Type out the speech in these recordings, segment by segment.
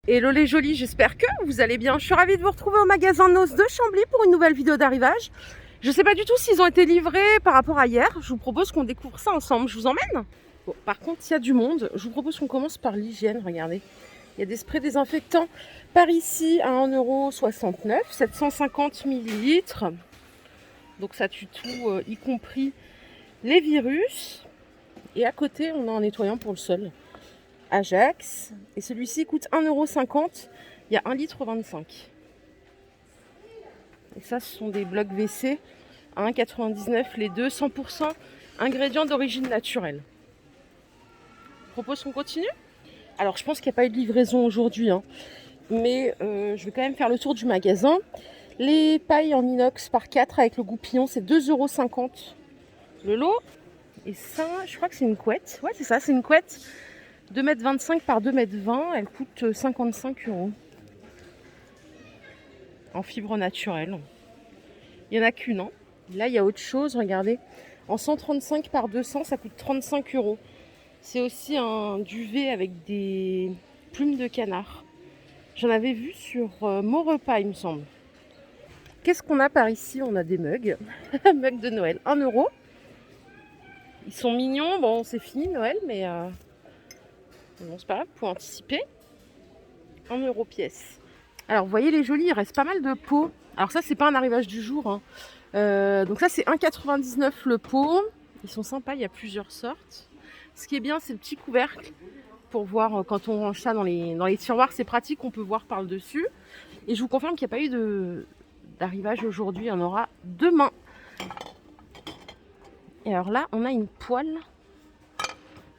Hello les jolis, j'espère que vous allez bien. Je suis ravie de vous retrouver au magasin Nos de Chambly pour une nouvelle vidéo d'arrivage. Je ne sais pas du tout s'ils ont été livrés par rapport à hier. Je vous propose qu'on découvre ça ensemble. Je vous emmène. Bon, par contre, il y a du monde. Je vous propose qu'on commence par l'hygiène. Regardez, il y a des sprays désinfectants par ici à 1,69 €, 750 ml. Donc ça tue tout, y compris les virus. Et à côté, on a un nettoyant pour le sol. Ajax, et celui-ci coûte 1,50 €, il y a 1,25 litre. Et ça, ce sont des blocs WC à 1,99 € les deux, 100% ingrédients d'origine naturelle. Je propose qu'on continue. Alors, je pense qu'il n'y a pas eu de livraison aujourd'hui, mais je vais quand même faire le tour du magasin. Les pailles en inox par 4 avec le goupillon, c'est 2,50 € le lot. Et ça, je crois que c'est une couette. Ouais, c'est ça, c'est une couette. 2,25 m par 2,20 m, elle coûte 55 € en fibre naturelle. Il n'y en a qu'une. Là, il y a autre chose, regardez. En 135 par 200, ça coûte 35 €. C'est aussi un duvet avec des plumes de canard. J'en avais vu sur Mon Repas, il me semble. Qu'est-ce qu'on a par ici? On a des mugs. Mugs de Noël, 1 €. Ils sont mignons. Bon, c'est fini Noël, mais... bon, c'est pas grave, pour anticiper. 1 € pièce. Alors, vous voyez les jolis, il reste pas mal de pots. Alors ça, c'est pas un arrivage du jour. Donc ça, c'est 1,99 € le pot. Ils sont sympas, il y a plusieurs sortes. Ce qui est bien, c'est le petit couvercle pour voir quand on range ça dans les tiroirs. C'est pratique, on peut voir par le dessus. Et je vous confirme qu'il n'y a pas eu d'arrivage aujourd'hui. Il y en aura demain. Et alors là, on a une poêle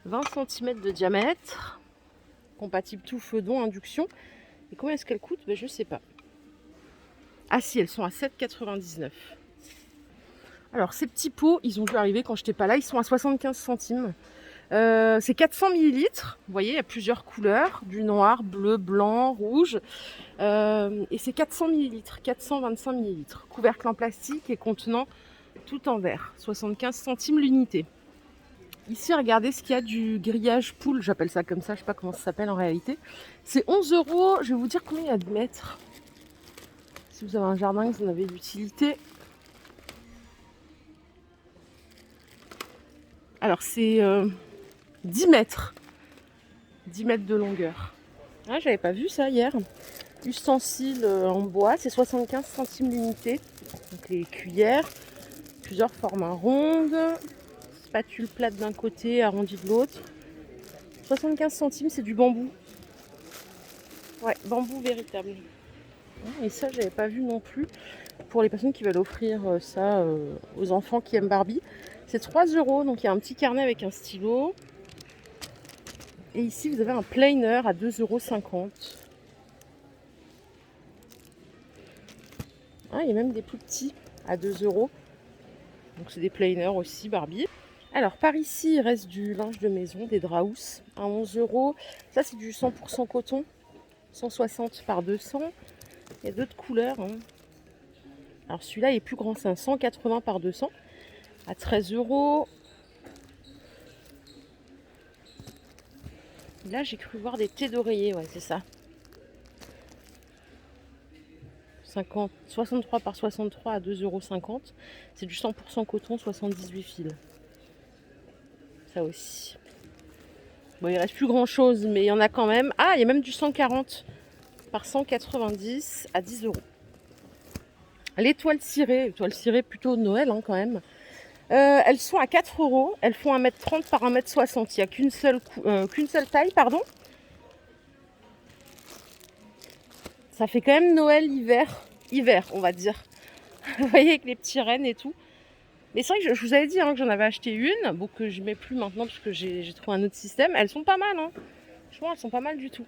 20 cm de diamètre, compatible tout feu, don, induction. Et combien est-ce qu'elle coûte? Je ne sais pas. Ah si, elles sont à 7,99 €. Alors ces petits pots, ils ont dû arriver quand je n'étais pas là, ils sont à 75 centimes. C'est 400 ml. Vous voyez, il y a plusieurs couleurs, du noir, bleu, blanc, rouge. Et c'est 400 ml, 425 ml. Couvercle en plastique et contenant tout en verre. 75 centimes l'unité. Ici, regardez ce qu'il y a du grillage poule, j'appelle ça comme ça, je ne sais pas comment ça s'appelle en réalité. C'est 11 €, je vais vous dire combien il y a de mètres. Si vous avez un jardin, que vous en avez l'utilité. Alors c'est 10 mètres. 10 mètres de longueur. Ah, j'avais pas vu ça hier. Ustensiles en bois, c'est 75 centimes l'unité. Donc les cuillères, plusieurs formats rondes. Spatule plate d'un côté, arrondie de l'autre. 75 centimes, c'est du bambou. Ouais, bambou véritable. Et ça, j'avais pas vu non plus. Pour les personnes qui veulent offrir ça aux enfants qui aiment Barbie, c'est 3 €. Donc il y a un petit carnet avec un stylo. Et ici, vous avez un planer à 2,50 €. Ah, il y a même des plus petits à 2 €. Donc c'est des planers aussi Barbie. Alors par ici, il reste du linge de maison, des draps à 11 €. Ça, c'est du 100% coton, 160 par 200. Il y a d'autres couleurs. Alors celui-là est plus grand, c'est un 180 par 200 à 13 €. Là, j'ai cru voir des thés d'oreiller, ouais, c'est ça. 63 par 63 à 2,50 €. C'est du 100% coton, 78 fils. Ça aussi. Bon, il reste plus grand chose, mais il y en a quand même. Ah, il y a même du 140 par 190 à 10 €. Les toiles cirées plutôt de Noël quand même. Elles sont à 4 €. Elles font 1,30 m par 1,60 m. Il n'y a qu'une seule taille, pardon. Ça fait quand même Noël, hiver, on va dire. Vous voyez, avec les petits rennes et tout. Mais c'est vrai que je vous avais dit que j'en avais acheté une, bon, que je ne mets plus maintenant parce que j'ai trouvé un autre système. Elles sont pas mal, franchement, elles sont pas mal du tout.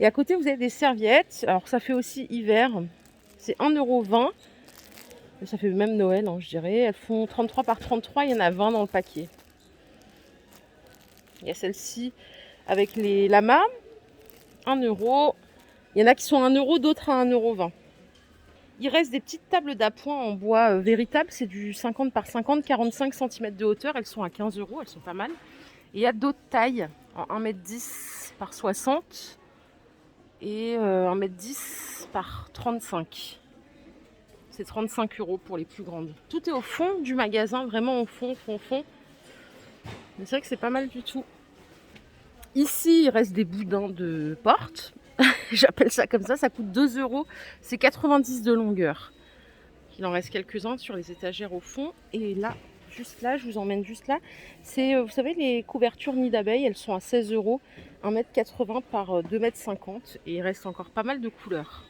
Et à côté, vous avez des serviettes. Alors, ça fait aussi hiver. C'est 1,20 €. Ça fait même Noël, je dirais. Elles font 33 par 33, il y en a 20 dans le paquet. Il y a celle-ci avec les lamas, 1 €. Il y en a qui sont à 1 €, d'autres à 1,20 €. Il reste des petites tables d'appoint en bois véritable. C'est du 50 par 50, 45 cm de hauteur. Elles sont à 15 €, elles sont pas mal. Et il y a d'autres tailles en 1,10 m par 60. et 1,10 m par 35. C'est 35 € pour les plus grandes. Tout est au fond du magasin, vraiment au fond. Mais c'est vrai que c'est pas mal du tout. Ici, il reste des boudins de porte. J'appelle ça comme ça coûte 2 €. C'est 90 de longueur. Il en reste quelques-uns sur les étagères au fond. Et là, juste là, je vous emmène juste là. C'est, vous savez, les couvertures nid d'abeilles, elles sont à 16 €, 1,80 m par 2,50 m. Et il reste encore pas mal de couleurs.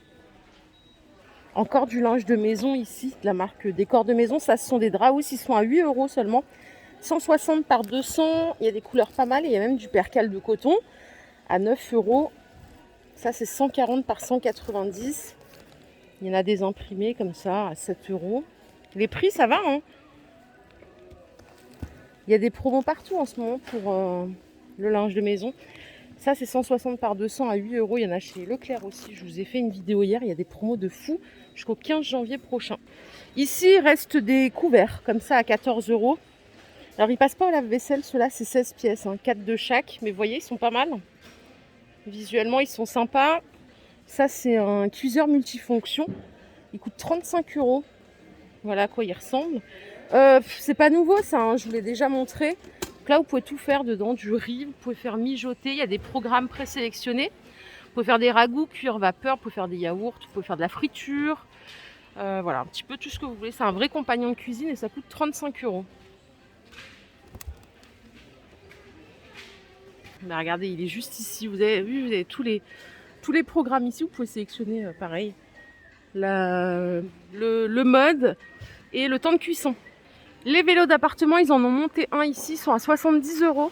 Encore du linge de maison ici, de la marque Décor de Maison. Ça, ce sont des draps, ils sont à 8 € seulement. 160 par 200. Il y a des couleurs pas mal. Et il y a même du percale de coton à 9 €. Ça, c'est 140 par 190. Il y en a des imprimés comme ça à 7 €. Les prix, ça va, hein. Il y a des promos partout en ce moment pour le linge de maison. Ça, c'est 160 par 200 à 8 €. Il y en a chez Leclerc aussi. Je vous ai fait une vidéo hier. Il y a des promos de fou jusqu'au 15 janvier prochain. Ici, il reste des couverts comme ça à 14 €. Alors, ils passent pas au lave-vaisselle. Ceux-là, c'est 16 pièces, 4 de chaque. Mais vous voyez, ils sont pas mal. Visuellement, ils sont sympas. Ça, c'est un cuiseur multifonction. Il coûte 35 €. Voilà à quoi il ressemble. C'est pas nouveau ça, hein, je vous l'ai déjà montré. Donc là, vous pouvez tout faire dedans, du riz, vous pouvez faire mijoter. Il y a des programmes présélectionnés. Vous pouvez faire des ragoûts, cuire vapeur, vous pouvez faire des yaourts, vous pouvez faire de la friture. Voilà, un petit peu tout ce que vous voulez. C'est un vrai compagnon de cuisine et ça coûte 35 €. Mais regardez, il est juste ici. Vous avez vu, vous avez tous les programmes ici. Vous pouvez sélectionner pareil. Le mode et le temps de cuisson. Les vélos d'appartement, ils en ont monté un ici, ils sont à 70 €.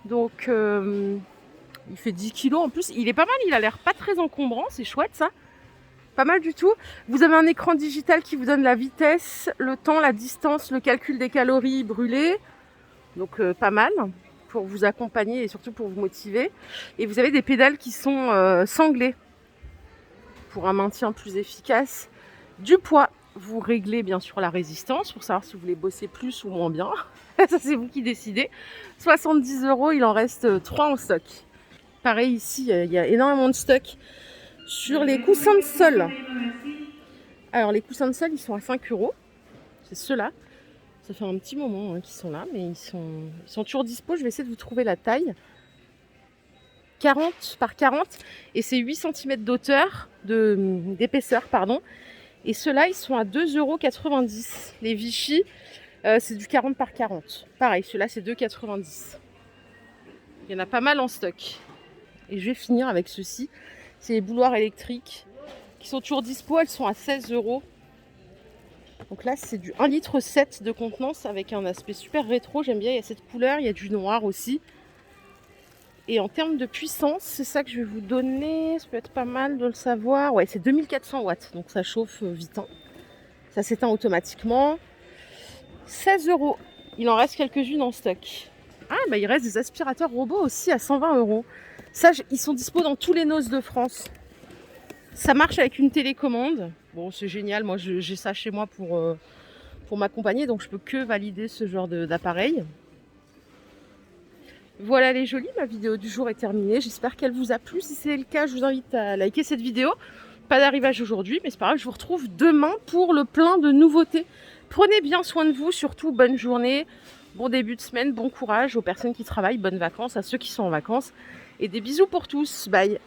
Donc il fait 10 kg en plus. Il est pas mal, il a l'air pas très encombrant, c'est chouette ça. Pas mal du tout. Vous avez un écran digital qui vous donne la vitesse, le temps, la distance, le calcul des calories brûlées. Donc pas mal pour vous accompagner et surtout pour vous motiver. Et vous avez des pédales qui sont sanglées pour un maintien plus efficace du poids. Vous réglez bien sûr la résistance pour savoir si vous voulez bosser plus ou moins bien. Ça, c'est vous qui décidez. 70 €, il en reste 3 en stock. Pareil ici, il y a énormément de stock sur les coussins de sol. Alors les coussins de sol, ils sont à 5 €. C'est ceux-là. Ça fait un petit moment qu'ils sont là, mais ils sont toujours dispo. Je vais essayer de vous trouver la taille. 40 par 40 et c'est 8 cm d'épaisseur, pardon. Et ceux-là, ils sont à 2,90 €. Les Vichy, c'est du 40 par 40. Pareil, ceux-là, c'est 2,90 €. Il y en a pas mal en stock. Et je vais finir avec ceux-ci. C'est les bouilloires électriques qui sont toujours dispo. Elles sont à 16 €. Donc là, c'est du 1,7 litre de contenance avec un aspect super rétro. J'aime bien, il y a cette couleur, il y a du noir aussi. Et en termes de puissance, c'est ça que je vais vous donner. Ça peut être pas mal de le savoir. Ouais, c'est 2400 watts, donc ça chauffe vite. Ça s'éteint automatiquement. 16 €. Il en reste quelques-unes en stock. Ah, bah il reste des aspirateurs robots aussi à 120 €. Ça, ils sont dispo dans tous les NOS de France. Ça marche avec une télécommande. Bon, c'est génial. Moi, j'ai ça chez moi pour m'accompagner, donc je peux que valider ce genre d'appareil. Voilà les jolis, ma vidéo du jour est terminée. J'espère qu'elle vous a plu. Si c'est le cas, je vous invite à liker cette vidéo. Pas d'arrivage aujourd'hui, mais c'est pas grave, je vous retrouve demain pour le plein de nouveautés. Prenez bien soin de vous, surtout bonne journée, bon début de semaine, bon courage aux personnes qui travaillent, bonnes vacances à ceux qui sont en vacances. Et des bisous pour tous, bye.